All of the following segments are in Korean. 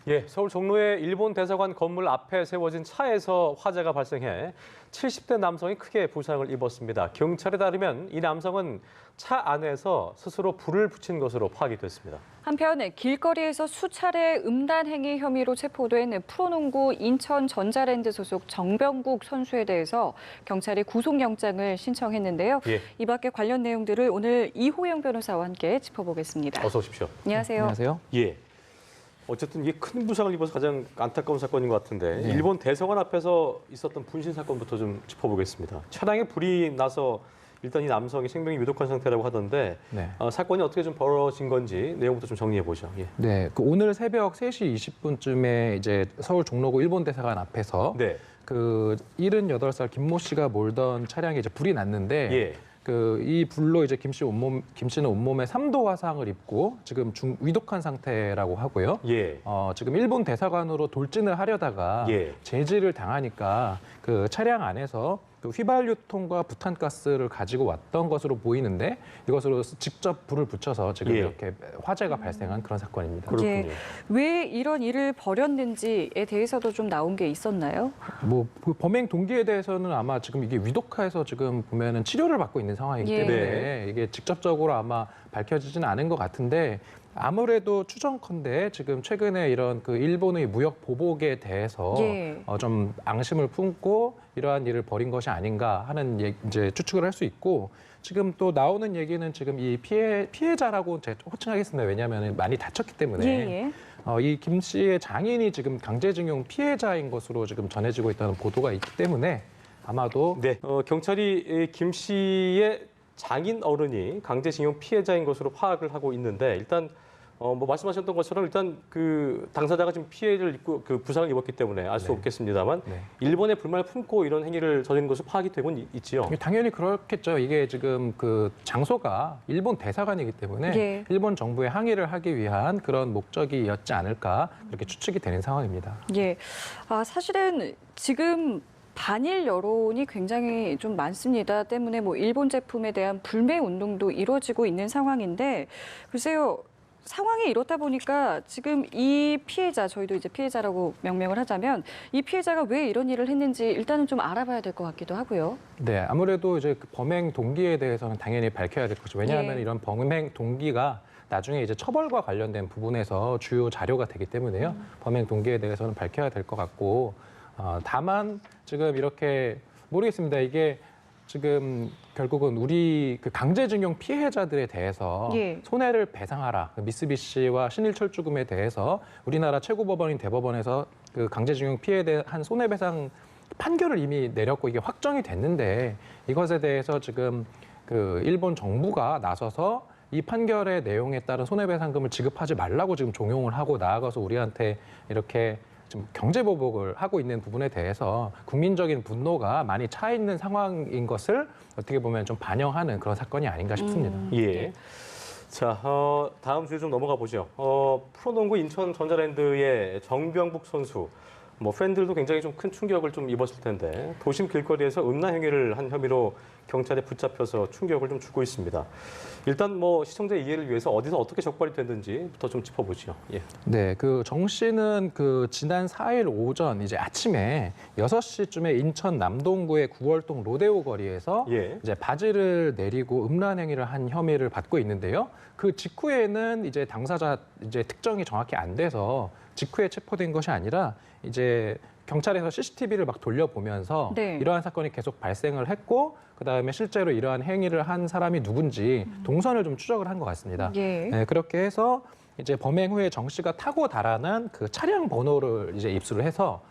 예, 서울 종로의 일본 대사관 건물 앞에 세워진 차에서 화재가 발생해 70대 남성이 크게 부상을 입었습니다. 경찰에 따르면 이 남성은 차 안에서 스스로 불을 붙인 것으로 파악이 됐습니다. 한편 길거리에서 수차례 음란 행위 혐의로 체포된 프로농구 인천 전자랜드 소속 정병국 선수에 대해서 경찰이 구속영장을 신청했는데요. 예. 이 밖에 관련 내용들을 오늘 이호영 변호사와 함께 짚어보겠습니다. 어서 오십시오. 안녕하세요. 안녕하세요. 예. 어쨌든 이게 큰 부상을 입어서 가장 안타까운 사건인 것 같은데 네. 일본 대사관 앞에서 있었던 분신 사건부터 좀 짚어보겠습니다. 차량에 불이 나서 일단 이 남성이 생명이 위독한 상태라고 하던데 네. 사건이 어떻게 좀 벌어진 건지 내용부터 좀 정리해 보죠. 예. 네, 오늘 새벽 3시 20분쯤에 이제 서울 종로구 일본 대사관 앞에서 네. 그 78살 김모 씨가 몰던 차량에 이제 불이 났는데 예. 이 불로 이제 김 씨는 온몸에 3도 화상을 입고 지금 위독한 상태라고 하고요. 예. 지금 일본 대사관으로 돌진을 하려다가 예. 제지를 당하니까 그 차량 안에서 그 휘발유통과 부탄가스를 가지고 왔던 것으로 보이는데 이것으로 직접 불을 붙여서 지금 예. 이렇게 화재가 발생한 그런 사건입니다. 그렇군요. 예. 왜 이런 일을 벌였는지에 대해서도 좀 나온 게 있었나요? 그 범행 동기에 대해서는 아마 지금 이게 위독해서 지금 보면은 치료를 받고 있는 상황이기 예. 때문에 이게 직접적으로 아마 밝혀지지는 않은 것 같은데 아무래도 추정컨대 지금 최근에 이런 그 일본의 무역 보복에 대해서 예. 좀 앙심을 품고 이러한 일을 벌인 것이 아닌가 하는 이제 추측을 할 수 있고 지금 또 나오는 얘기는 지금 이 피해자라고 제가 호칭하겠습니다. 왜냐하면 많이 다쳤기 때문에. 예. 이 김 씨의 장인이 지금 강제징용 피해자인 것으로 지금 전해지고 있다는 보도가 있기 때문에 아마도 네, 경찰이 김 씨의 장인 어른이 강제징용 피해자인 것으로 파악을 하고 있는데 일단 뭐 말씀하셨던 것처럼 일단 그 당사자가 지금 피해를 입고 그 부상을 입었기 때문에 알 수 네. 없겠습니다만 네. 일본의 불만을 품고 이런 행위를 저지른 것으로 파악이 되곤 있지요. 당연히 그렇겠죠. 이게 지금 그 장소가 일본 대사관이기 때문에 예. 일본 정부에 항의를 하기 위한 그런 목적이었지 않을까 그렇게 추측이 되는 상황입니다. 예. 사실은 지금 반일 여론이 굉장히 좀 많습니다. 때문에 뭐 일본 제품에 대한 불매 운동도 이루어지고 있는 상황인데 글쎄요. 상황이 이렇다 보니까 지금 이 피해자, 저희도 이제 피해자라고 명명을 하자면 이 피해자가 왜 이런 일을 했는지 일단은 좀 알아봐야 될 것 같기도 하고요. 네, 아무래도 이제 그 범행 동기에 대해서는 당연히 밝혀야 될 것이죠. 왜냐하면 예. 이런 범행 동기가 나중에 이제 처벌과 관련된 부분에서 주요 자료가 되기 때문에요. 범행 동기에 대해서는 밝혀야 될 것 같고 다만 지금 이렇게 모르겠습니다. 이게 지금 결국은 우리 그 강제징용 피해자들에 대해서 예. 손해를 배상하라. 미쓰비시와 신일철주금에 대해서 우리나라 최고법원인 대법원에서 그 강제징용 피해에 대한 손해배상 판결을 이미 내렸고 이게 확정이 됐는데 이것에 대해서 지금 그 일본 정부가 나서서 이 판결의 내용에 따른 손해배상금을 지급하지 말라고 지금 종용을 하고 나아가서 우리한테 이렇게 지금 경제보복을 하고 있는 부분에 대해서 국민적인 분노가 많이 차 있는 상황인 것을 어떻게 보면 좀 반영하는 그런 사건이 아닌가 싶습니다. 예. 자, 다음 주에 좀 넘어가 보죠. 프로농구 인천 전자랜드의 정병국 선수, 뭐 팬들도 굉장히 좀 큰 충격을 좀 입었을 텐데 도심 길거리에서 음란 행위를 한 혐의로 경찰에 붙잡혀서 충격을 좀 주고 있습니다. 일단 뭐 시청자 이해를 위해서 어디서 어떻게 적발이 됐는지부터 좀 짚어보죠. 예. 네, 그 정 씨는 그 지난 4일 오전 이제 아침에 6시쯤에 인천 남동구의 9월동 로데오 거리에서 예. 이제 바지를 내리고 음란 행위를 한 혐의를 받고 있는데요. 그 직후에는 이제 당사자 이제 특정이 정확히 안 돼서 직후에 체포된 것이 아니라 이제 경찰에서 CCTV를 막 돌려보면서 네. 이러한 사건이 계속 발생을 했고 그다음에 실제로 이러한 행위를 한 사람이 누군지 동선을 좀 추적을 한 것 같습니다. 예. 네, 그렇게 해서 이제 범행 후에 정 씨가 타고 달아난 그 차량 번호를 이제 입수를 해서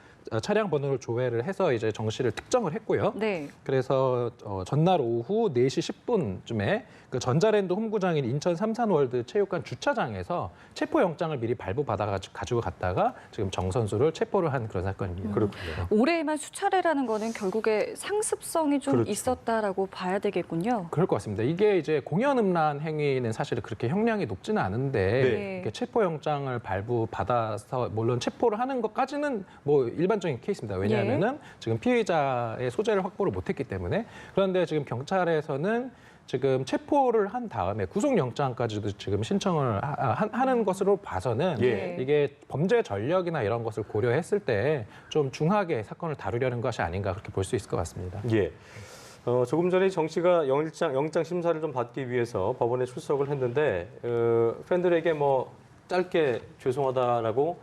차량 번호를 조회를 해서 이제 정 씨를 특정을 했고요. 네. 그래서 전날 오후 4시 10분쯤에 그 전자랜드 홈구장인 인천 삼산월드 체육관 주차장에서 체포영장을 미리 발부받아가지고 가지고 갔다가 지금 정 선수를 체포를 한 그런 사건입니다. 그렇군요. 올해에만 수차례라는 거는 결국에 상습성이 좀 그렇죠. 있었다라고 봐야 되겠군요. 그럴 것 같습니다. 이게 이제 공연 음란 행위는 사실 그렇게 형량이 높지는 않은데 네. 이렇게 체포영장을 발부받아서 물론 체포를 하는 것까지는 뭐 일반적인 케이스입니다. 왜냐하면은 지금 피의자의 소재를 확보를 못했기 때문에 그런데 지금 경찰에서는 지금 체포를 한 다음에 구속영장까지도 지금 신청을 하는 것으로 봐서는 예. 이게 범죄 전력이나 이런 것을 고려했을 때 좀 중하게 사건을 다루려는 것이 아닌가 그렇게 볼 수 있을 것 같습니다. 예. 조금 전에 정 씨가 영장 심사를 좀 받기 위해서 법원에 출석을 했는데 팬들에게 뭐 짧게 죄송하다라고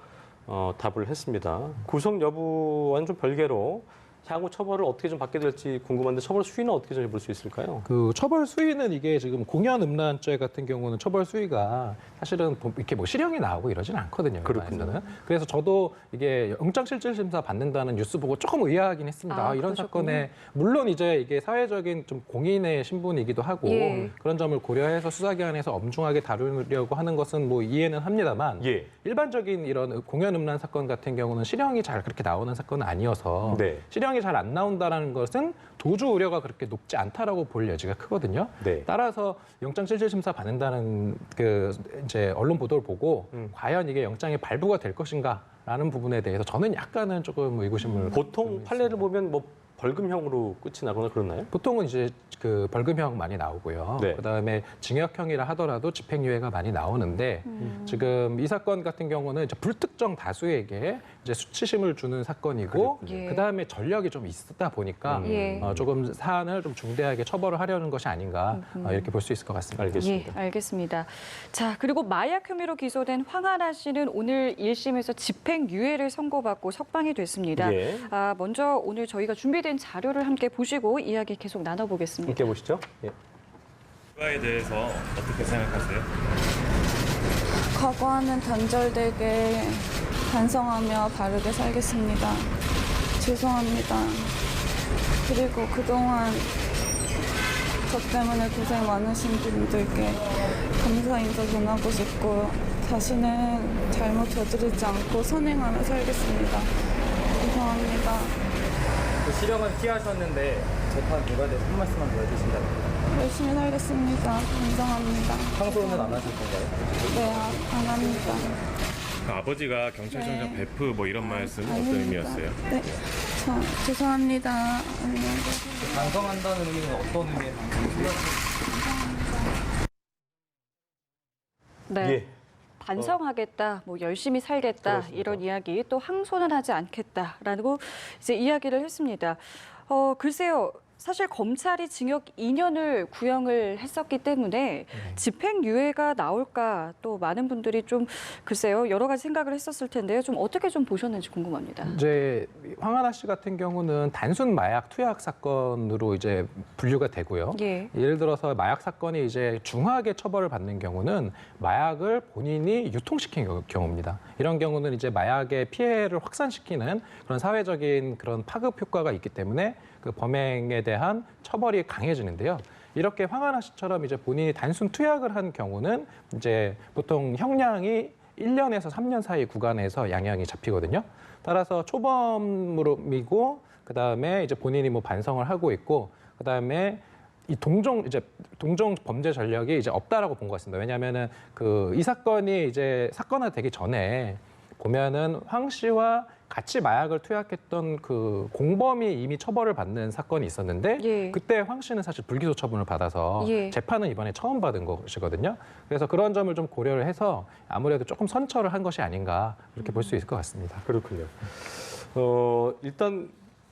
답을 했습니다. 구속 여부와는 좀 별개로 향후 처벌을 어떻게 좀 받게 될지 궁금한데 처벌 수위는 어떻게 좀 해볼 수 있을까요? 그 처벌 수위는 이게 지금 공연 음란죄 같은 경우는 처벌 수위가 사실은 이렇게 뭐 실형이 나오고 이러지는 않거든요. 그렇군요. 일반에서는. 그래서 저도 이게 영장실질심사 받는다는 뉴스 보고 조금 의아하긴 했습니다. 이런 그러셨군요. 사건에 물론 이제 이게 사회적인 좀 공인의 신분이기도 하고 예. 그런 점을 고려해서 수사기관에서 엄중하게 다루려고 하는 것은 뭐 이해는 합니다만 예. 일반적인 이런 공연 음란 사건 같은 경우는 실형이 잘 그렇게 나오는 사건은 아니어서 네. 실형이 잘 안 나온다는 것은 도주 우려가 그렇게 높지 않다라고 볼 여지가 크거든요. 네. 따라서 영장실질심사 받는다는 그 이제 언론 보도를 보고 과연 이게 영장이 발부가 될 것인가라는 부분에 대해서 저는 약간은 조금 의구심을 보통 가지고 판례를 있습니다. 보면 뭐 벌금형으로 끝이 나거나 그러나요? 보통은 이제 그 벌금형 많이 나오고요. 네. 그다음에 징역형이라 하더라도 집행유예가 많이 나오는데 지금 이 사건 같은 경우는 이제 불특정 다수에게 이제 수치심을 주는 사건이고 예. 그다음에 전력이 좀 있다 보니까 예. 조금 사안을 좀 중대하게 처벌을 하려는 것이 아닌가 이렇게 볼 수 있을 것 같습니다. 알겠습니다. 예, 알겠습니다. 자, 그리고 마약 혐의로 기소된 황하나 씨는 오늘 1심에서 집행유예를 선고받고 석방이 됐습니다. 예. 먼저 오늘 저희가 준비된 자료를 함께 보시고 이야기 계속 나눠보겠습니다. 함께 보시죠. 예. 과에 대해서 어떻게 생각하세요? 과거와는 단절되게 반성하며 바르게 살겠습니다. 죄송합니다. 그리고 그동안 저 때문에 고생 많으신 분들께 감사 인사 전하고 싶고 다시는 잘못 저지르지 않고 선행하며 살겠습니다. 죄송합니다. 그 실형은 피하셨는데 재판 결과에 대해서 한 말씀만 더 해주신다면 열심히 살겠습니다. 감사합니다. 항소는 안 하실 건가요? 네, 안 합니다. 그 아버지가 경찰청장 네. 베프 뭐 이런 말씀 어떤 아닙니다. 의미였어요? 네, 죄송합니다. 안녕히 계세요. 반성한다는 의미는 어떤 의미의 반성이세요? 네. 예. 반성하겠다, 뭐 열심히 살겠다 그렇습니다. 이런 이야기, 또 항소는 하지 않겠다라고 이제 이야기를 했습니다. 글쎄요. 사실 검찰이 징역 2년을 구형을 했었기 때문에 집행유예가 나올까 또 많은 분들이 좀 글쎄요 여러 가지 생각을 했었을 텐데요. 좀 어떻게 좀 보셨는지 궁금합니다. 이제 황하나 씨 같은 경우는 단순 마약 투약 사건으로 이제 분류가 되고요. 예. 예를 들어서 마약 사건이 이제 중하게 처벌을 받는 경우는 마약을 본인이 유통시킨 경우입니다. 이런 경우는 이제 마약의 피해를 확산시키는 그런 사회적인 그런 파급 효과가 있기 때문에 그 범행에 대한 처벌이 강해지는데요. 이렇게 황하나 씨처럼 이제 본인이 단순 투약을 한 경우는 이제 보통 형량이 1년에서 3년 사이 구간에서 양형이 잡히거든요. 따라서 초범으로이고 그다음에 이제 본인이 뭐 반성을 하고 있고 그다음에 이 동종 범죄 전력이 이제 없다라고 본 것 같습니다. 왜냐하면은 그 이 사건이 이제 사건화되기 전에 보면은 황 씨와 같이 마약을 투약했던 그 공범이 이미 처벌을 받는 사건이 있었는데 예. 그때 황 씨는 사실 불기소 처분을 받아서 예. 재판은 이번에 처음 받은 것이거든요. 그래서 그런 점을 좀 고려를 해서 아무래도 조금 선처를 한 것이 아닌가 그렇게 볼 수 있을 것 같습니다. 그렇군요. 일단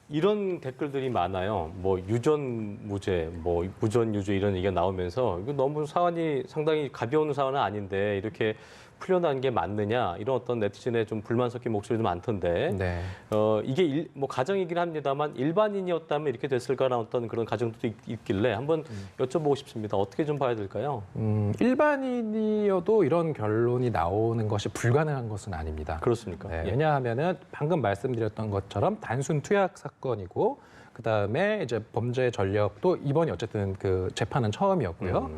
이런 댓글들이 많아요. 뭐 유전무죄, 뭐 무전유죄 이런 얘기가 나오면서 이거 너무 사안이 상당히 가벼운 사안은 아닌데 이렇게 풀려난 게 맞느냐 이런 어떤 네티즌의 좀 불만 섞인 목소리도 많던데 네. 이게 뭐 가정이긴 합니다만 일반인이었다면 이렇게 됐을까라는 어떤 그런 가정도 있길래 한번 여쭤보고 싶습니다. 어떻게 좀 봐야 될까요? 일반인이어도 이런 결론이 나오는 것이 불가능한 것은 아닙니다. 그렇습니까? 네, 예. 왜냐하면은 방금 말씀드렸던 것처럼 단순 투약 사건이고 그다음에 이제 범죄 전력도 이번이 어쨌든 그 재판은 처음이었고요.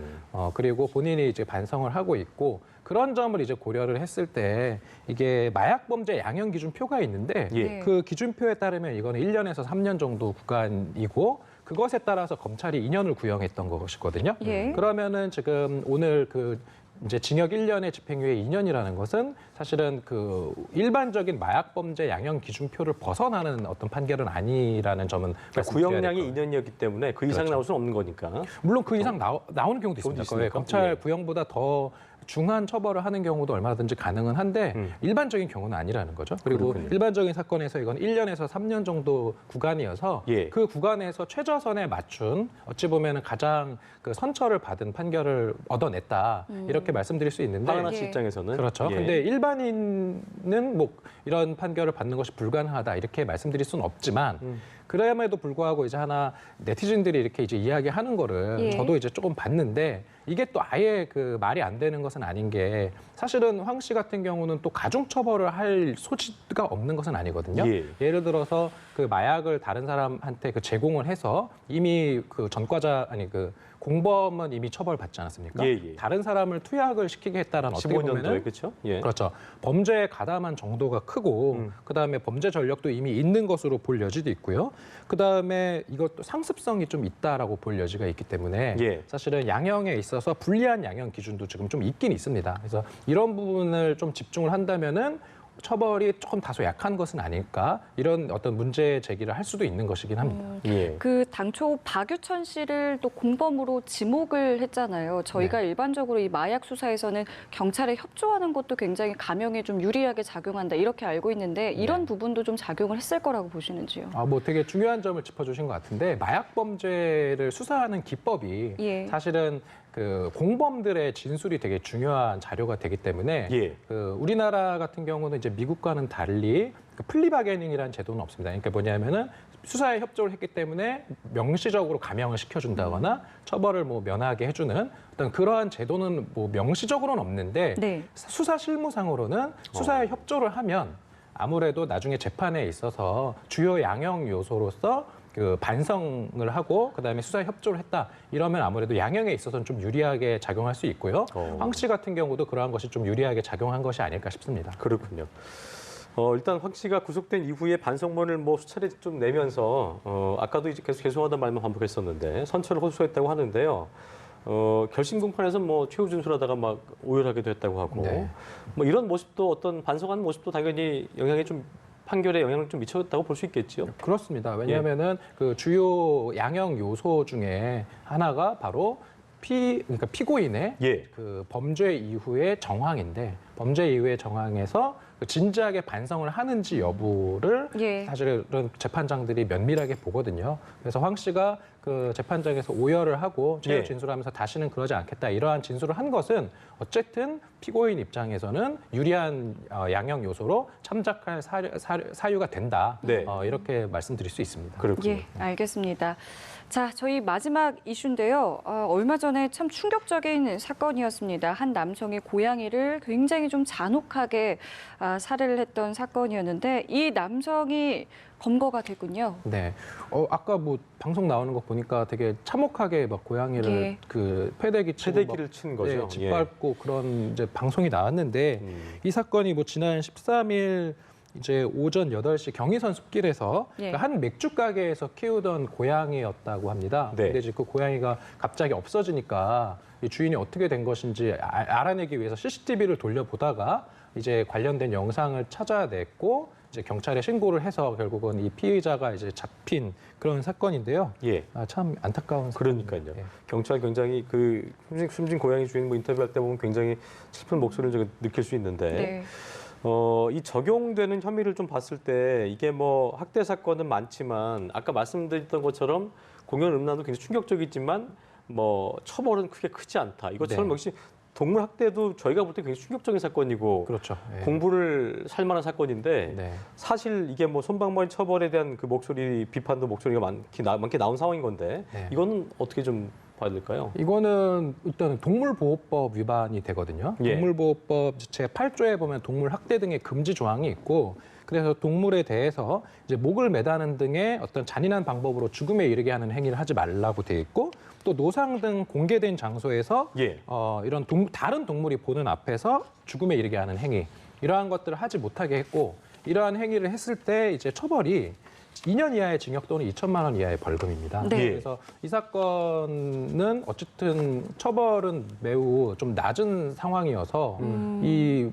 그리고 본인이 이제 반성을 하고 있고 그런 점을 이제 고려를 했을 때 이게 마약 범죄 양형 기준표가 있는데 예. 그 기준표에 따르면 이거는 1년에서 3년 정도 구간이고 그것에 따라서 검찰이 2년을 구형했던 것이거든요. 예. 그러면은 지금 오늘 그 이제 징역 1년에 집행유예 2년이라는 것은 사실은 그 일반적인 마약 범죄 양형 기준표를 벗어나는 어떤 판결은 아니라는 점은 말씀드려야 구형량이 될 거예요. 2년이었기 때문에 그 이상 그렇죠. 나올 수는 없는 거니까. 물론 그 이상 나오는 경우도 있습니다. 있습니까? 검찰 예. 구형보다 더 중한 처벌을 하는 경우도 얼마든지 가능은 한데 일반적인 경우는 아니라는 거죠. 그리고 그렇군요. 일반적인 사건에서 이건 1년에서 3년 정도 구간이어서 예. 그 구간에서 최저선에 맞춘 어찌 보면은 가장 그 선처를 받은 판결을 얻어냈다 이렇게 말씀드릴 수 있는데 황하나 씨 예. 입장에서는 그렇죠. 예. 근데 일반인은 뭐 이런 판결을 받는 것이 불가능하다 이렇게 말씀드릴 수는 없지만 그럼에도 불구하고 이제 하나 네티즌들이 이렇게 이제 이야기하는 거를 예. 저도 이제 조금 봤는데 이게 또 아예 그 말이 안 되는 것은 아닌 게 사실은 황 씨 같은 경우는 또 가중 처벌을 할 소지가 없는 것은 아니거든요. 예. 예를 들어서 그 마약을 다른 사람한테 그 제공을 해서 이미 그 전과자 아니 그 공범은 이미 처벌받지 않았습니까? 예, 예. 다른 사람을 투약을 시키게 했다는 어떻게 15년도에 보면은 그렇죠? 예. 그렇죠. 범죄에 가담한 정도가 크고 그다음에 범죄 전력도 이미 있는 것으로 볼 여지도 있고요. 그다음에 이것도 상습성이 좀 있다라고 볼 여지가 있기 때문에 예. 사실은 양형에 있어서 불리한 양형 기준도 지금 좀 있긴 있습니다. 그래서 이런 부분을 좀 집중을 한다면은 처벌이 조금 다소 약한 것은 아닐까 이런 어떤 문제 제기를 할 수도 있는 것이긴 합니다. 예. 그 당초 박유천 씨를 또 공범으로 지목을 했잖아요. 저희가 일반적으로 이 마약 수사에서는 경찰에 협조하는 것도 굉장히 감형에 좀 유리하게 작용한다 이렇게 알고 있는데 이런 부분도 좀 작용을 했을 거라고 보시는지요? 뭐 되게 중요한 점을 짚어주신 것 같은데 마약 범죄를 수사하는 기법이 예. 사실은 그 공범들의 진술이 되게 중요한 자료가 되기 때문에 예. 그 우리나라 같은 경우는 이제 미국과는 달리 그 플리바게닝이라는 제도는 없습니다. 그러니까 뭐냐면은 수사에 협조를 했기 때문에 명시적으로 감형을 시켜준다거나 처벌을 뭐 면하게 해주는 어떤 그러한 제도는 뭐 명시적으로는 없는데 네. 수사 실무상으로는 수사에 협조를 하면 아무래도 나중에 재판에 있어서 주요 양형 요소로서 그 반성을 하고 그다음에 수사에 협조를 했다 이러면 아무래도 양형에 있어서는 좀 유리하게 작용할 수 있고요. 황 씨 같은 경우도 그러한 것이 좀 유리하게 작용한 것이 아닐까 싶습니다. 그렇군요. 일단 황 씨가 구속된 이후에 반성문을 뭐 수차례 좀 내면서 아까도 이제 계속 죄송하다는 말만 반복했었는데 선처를 호소했다고 하는데요. 결심 공판에서 뭐 최후 진술하다가 막 오열하기도 했다고 하고 네. 뭐 이런 모습도 어떤 반성하는 모습도 당연히 영향이 좀 판결에 영향을 좀 미쳤다고 볼 수 있겠죠. 그렇습니다. 왜냐하면은 그 주요 양형 요소 중에 하나가 바로 그러니까 피고인의 예. 그 범죄 이후의 정황인데 범죄 이후의 정황에서 그 진지하게 반성을 하는지 여부를 예. 사실은 재판장들이 면밀하게 보거든요. 그래서 황 씨가 그 재판장에서 오열을 하고 최후 예. 진술하면서 다시는 그러지 않겠다 이러한 진술을 한 것은 어쨌든 피고인 입장에서는 유리한 양형 요소로 참작할 사유가 된다. 네. 이렇게 말씀드릴 수 있습니다. 그렇군요. 예, 알겠습니다. 자, 저희 마지막 이슈인데요. 얼마 전에 참 충격적인 사건이었습니다. 한 남성이 고양이를 굉장히 좀 잔혹하게 살해를 했던 사건이었는데 이 남성이 검거가 됐군요. 네. 아까 뭐 방송 나오는 거 보니까 되게 참혹하게 막 고양이를 예. 그 패대기 치고 패대기를 친 거죠. 네, 짓밟고 그런 이제 방송이 나왔는데 음. 이 사건이 뭐 지난 13일 이제 오전 8시 경의선 숲길에서 예. 한 맥주 가게에서 키우던 고양이였다고 합니다. 네. 근데 이제 그 고양이가 갑자기 없어지니까 이 주인이 어떻게 된 것인지 알아내기 위해서 CCTV를 돌려보다가 이제 관련된 영상을 찾아냈고 이제 경찰에 신고를 해서 결국은 이 피의자가 이제 잡힌 그런 사건인데요. 예. 참 안타까운 그러니까요. 사건이에요. 예. 경찰 굉장히 그 숨진 고양이 주인 뭐 인터뷰할 때 보면 굉장히 슬픈 목소리를 좀 느낄 수 있는데 네. 이 적용되는 혐의를 좀 봤을 때 이게 뭐 학대 사건은 많지만 아까 말씀드렸던 것처럼 공연 음란도 굉장히 충격적이지만 뭐 처벌은 크게 크지 않다. 이것처럼 네. 역시 동물 학대도 저희가 볼 때 굉장히 충격적인 사건이고 그렇죠. 예. 공부를 살 만한 사건인데 네. 사실 이게 뭐 손방망이 처벌에 대한 그 목소리 비판도 목소리가 많게 나온 상황인 건데 네. 이건 어떻게 좀 봐야 될까요? 이거는 일단 동물보호법 위반이 되거든요. 예. 동물보호법 제8조에 보면 동물 학대 등의 금지 조항이 있고 그래서 동물에 대해서 이제 목을 매다는 등의 어떤 잔인한 방법으로 죽음에 이르게 하는 행위를 하지 말라고 돼 있고 또 노상 등 공개된 장소에서 예. 이런 다른 동물이 보는 앞에서 죽음에 이르게 하는 행위 이러한 것들을 하지 못하게 했고 이러한 행위를 했을 때 이제 처벌이 2년 이하의 징역 또는 2천만 원 이하의 벌금입니다. 네. 그래서 이 사건은 어쨌든 처벌은 매우 좀 낮은 상황이어서 이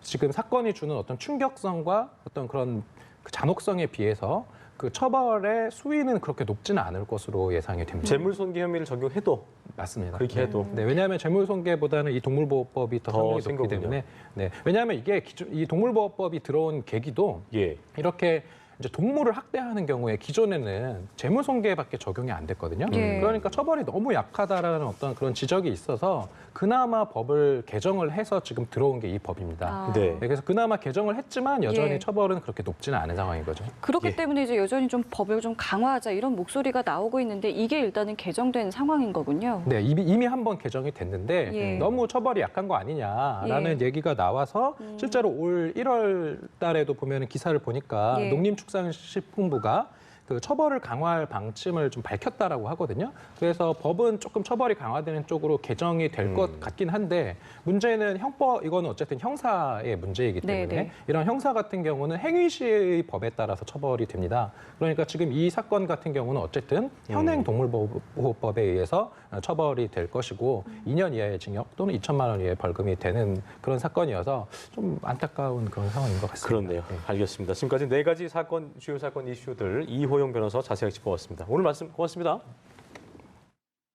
지금 사건이 주는 어떤 충격성과 어떤 그런 그 잔혹성에 비해서 그 처벌의 수위는 그렇게 높지는 않을 것으로 예상이 됩니다. 재물손괴 혐의를 적용해도 맞습니다. 그렇게 해도 네, 왜냐하면 재물손괴보다는 이 동물보호법이 더 더 성능이 센 높기 거군요. 때문에 네, 왜냐하면 이게 이 동물보호법이 들어온 계기도 예. 이렇게 이제 동물을 학대하는 경우에 기존에는 재물손괴밖에 적용이 안 됐거든요. 예. 그러니까 처벌이 너무 약하다라는 어떤 그런 지적이 있어서 그나마 법을 개정을 해서 지금 들어온 게 이 법입니다. 아. 네. 네, 그래서 그나마 개정을 했지만 여전히 예. 처벌은 그렇게 높지는 않은 상황인 거죠. 그렇기 예. 때문에 이제 여전히 좀 법을 좀 강화하자 이런 목소리가 나오고 있는데 이게 일단은 개정된 상황인 거군요. 네, 이미 한 번 개정이 됐는데 예. 너무 처벌이 약한 거 아니냐라는 얘기가 나와서 실제로 올 1월 달에도 보면 기사를 보니까 예. 농림축산식품부가 그 처벌을 강화할 방침을 좀 밝혔다라고 하거든요. 그래서 법은 조금 처벌이 강화되는 쪽으로 개정이 될 것 같긴 한데 문제는 이거는 어쨌든 형사의 문제이기 때문에 네네. 이런 형사 같은 경우는 행위시의 법에 따라서 처벌이 됩니다. 그러니까 지금 이 사건 같은 경우는 어쨌든 현행 동물보호법에 의해서 처벌이 될 것이고 2년 이하의 징역 또는 2천만 원 이하의 벌금이 되는 그런 사건이어서 좀 안타까운 그런 상황인 것 같습니다. 그렇네요. 네. 알겠습니다. 지금까지 네 가지 사건, 주요 사건 이슈들 이호영 변호사 자세하게 짚어봤습니다. 오늘 말씀 고맙습니다.